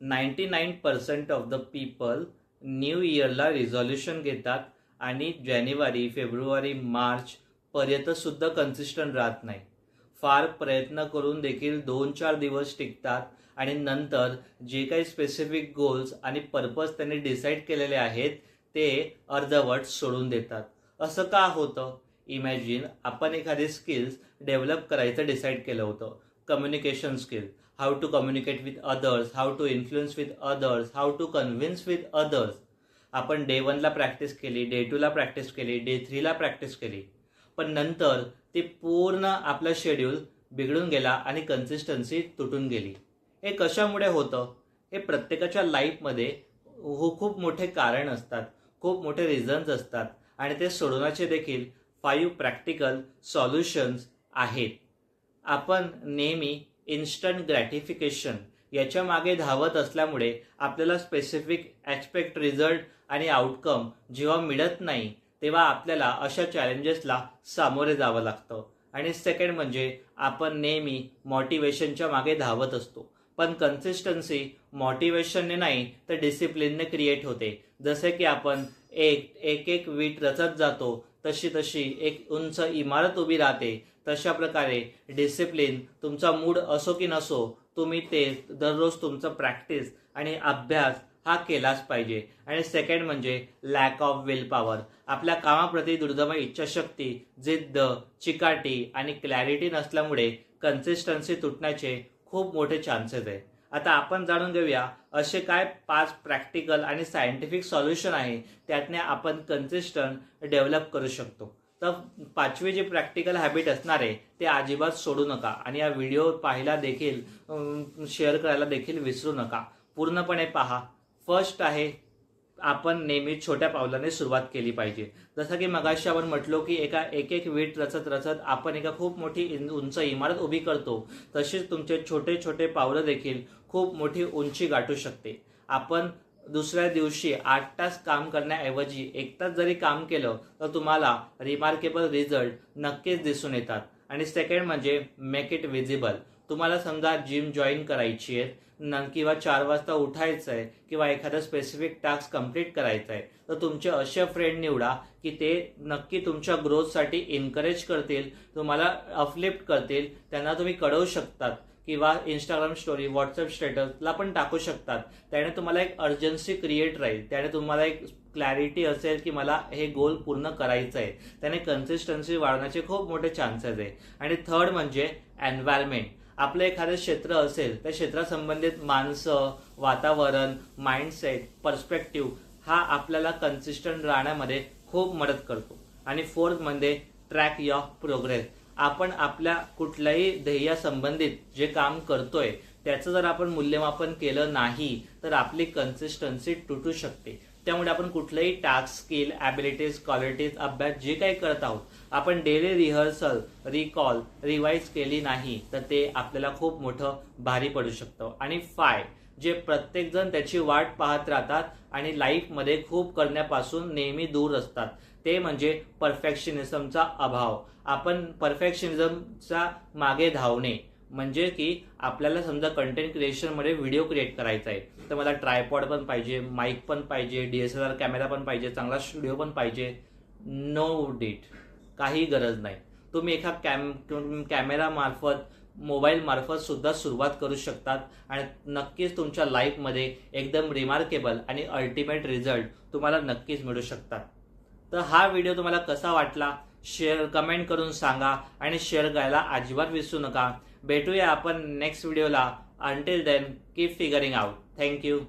99% of the people new इयरला resolution घेतात आणि जानेवारी, फेब्रुवारी, मार्च पर्यंत सुद्धा कन्सिस्टंट राहत नाही. फार प्रयत्न करून देखील 2-4 दिवस टिकतात आणि नंतर जे काही स्पेसिफिक गोल्स आणि पर्पज त्यांनी डिसाईड केलेले आहेत ते अर्धवट सोडून देतात. असं का होतं? इमॅजिन आपण एखादी स्किल्स डेव्हलप करायचं डिसाईड केलं होतं. Communication skill, how to communicate with others, how to influence with others, how to convince with others. आपण डे 1ला प्रॅक्टिस केली, डे 2ला प्रॅक्टिस केली, डे 3ला प्रॅक्टिस केली, पण नंतर ते पूर्ण आपलं शेड्यूल बिघडून गेला आणि कन्सिस्टन्सी तुटून गेली. हे कशामुळे होतं? हे प्रत्येकाच्या लाईफमध्ये खूप मोठे कारण असतात, खूप मोठे रिझन्स असतात आणि ते सोडवण्याचे देखील 5 प्रॅक्टिकल सॉल्युशन्स आहेत. आपण नेहमी इन्स्टंट ग्रॅटिफिकेशन याच्या मागे धावत असल्यामुळे आपल्याला स्पेसिफिक ॲस्पेक्ट, रिझल्ट आणि आउटकम जेव्हा मिळत नाही तेव्हा आपल्याला अशा चॅलेंजेसला सामोरे जावं लागतं. आणि सेकंड म्हणजे आपण नेहमी मोटिवेशनच्या मागे धावत असतो, पण कन्सिस्टन्सी मोटिवेशनने नाही तर डिसिप्लिनने क्रिएट होते. जसे की आपण एक वीट रचत जातो तशी तशी एक उंच इमारत उभी राहते. तशा प्रकारे डिसिप्लिन, तुमचा मूड असो की नसो, तुम्ही ते दररोज तुमचं प्रॅक्टिस आणि अभ्यास हा केलाच पाहिजे. आणि सेकंड म्हणजे लॅक ऑफ विल पॉवर. आपल्या कामाप्रती दुर्दम्य इच्छाशक्ती, जिद्द, चिकाटी आणि क्लॅरिटी नसल्यामुळे कन्सिस्टन्सी तुटण्याचे खूप मोठे चान्सेस आहे. आता आपण जाणून घेऊया असे काय 5 प्रॅक्टिकल आणि सायंटिफिक सॉल्युशन आहे त्यातने आपण कन्सिस्टंट डेव्हलप करू शकतो. तर 5वी जी प्रॅक्टिकल हॅबिट असणार आहे ते अजिबात सोडू नका आणि या व्हिडिओ पाहायला देखील शेअर करायला देखील विसरू नका. पूर्णपणे पहा. फर्स्ट आहे, आपण नेहमी छोट्या पावलाने सुरुवात केली पाहिजे. जसं की मगाशी आपण म्हटलो की एक वीट रचत रचत आपण एका खूप मोठी उंच इमारत उभी करतो, तसेच तुमचे छोटे छोटे पावलं देखील खूप मोठी उंची गाठू शकते. आपण दुसऱ्या दिवशी 8 तास काम करण्याऐवजी 1 तास जरी काम केलं तर तुम्हाला रिमार्केबल रिझल्ट नक्कीच दिसून येतात. आणि सेकंड म्हणजे मेक इट विजिबल. तुम्हाला समजा जिम जॉईन करायची आहे किंवा 4 वाजता उठायचं आहे किंवा एखादा स्पेसिफिक टास्क कंप्लीट करायचा आहे, तर तुमचे असे फ्रेंड निवडा की ते नक्की तुमच्या ग्रोथसाठी एनकरेज करतील, तुम्हाला अपलिफ्ट करतील. त्यांना तुम्ही कळवू शकतात किंवा इंस्टाग्राम स्टोरी, व्हॉट्सअप स्टेटसला पण टाकू शकतात. त्याने तुम्हाला एक अर्जन्सी क्रिएट राहील, त्याने तुम्हाला एक क्लॅरिटी असेल की मला हे गोल पूर्ण करायचं आहे. त्याने कन्सिस्टन्सी वाढण्याचे खूप मोठे चान्सेस आहे. आणि थर्ड म्हणजे एन्व्हायरमेंट. आपलं एखादं क्षेत्र असेल त्या क्षेत्रासंबंधित माणसं, वातावरण, माइंडसेट, पर्स्पेक्टिव्ह हा आपल्याला कन्सिस्टंट राहण्यामध्ये खूप मदत करतो. आणि फोर्थ म्हणजे ट्रॅक युअर प्रोग्रेस. आपण आपल्या कुठल्याही ध्येयासंबंधित जे काम करतोय त्याचं जर आपण मूल्यमापन केलं नाही तर आपली कन्सिस्टन्सी तुटू शकते. त्यामुळे आपण कुठलंही टास्क, स्किल, ॲबिलिटीज, क्वालिटीज, अभ्यास जे काही करत आहोत आपण डेली रिहर्सल, रिकॉल, रिवाइज केली नाही तर ते आपल्याला खूप मोठं भारी पडू शकतं. आणि 5 जे प्रत्येकजण त्याची वाट पाहत राहतात आणि लाईफमध्ये खूप करण्यापासून नेहमी दूर असतात, ते म्हणजे परफेक्शनिझमचा अभाव. आपण परफेक्शनिझमच्या मागे धावणे म्हणजे की आपल्याला समजा कंटेंट क्रिएशनमध्ये व्हिडिओ क्रिएट करायचा आहे तर मला ट्रायपॉड पण पाहिजे, माईक पण पाहिजे, DSLR कॅमेरा पण पाहिजे, चांगला स्टुडिओ पण पाहिजे. नो डीट, काही गरज नाही. तुम्ही एका कॅमेरा मार्फत, मोबाईल मार्फत सुद्धा सुरुवात करू शकतात आणि नक्कीच तुमच्या लाईफमध्ये एकदम रिमार्केबल आणि अल्टिमेट रिझल्ट तुम्हाला नक्कीच मिळू शकतात. तर हा व्हिडिओ तुम्हाला कसा वाटला कमेंट करून सांगा आणि शेअर करायला अजिबात विसरू नका. भेटूया आपण नेक्स्ट व्हिडिओला. Until then keep figuring out. Thank you.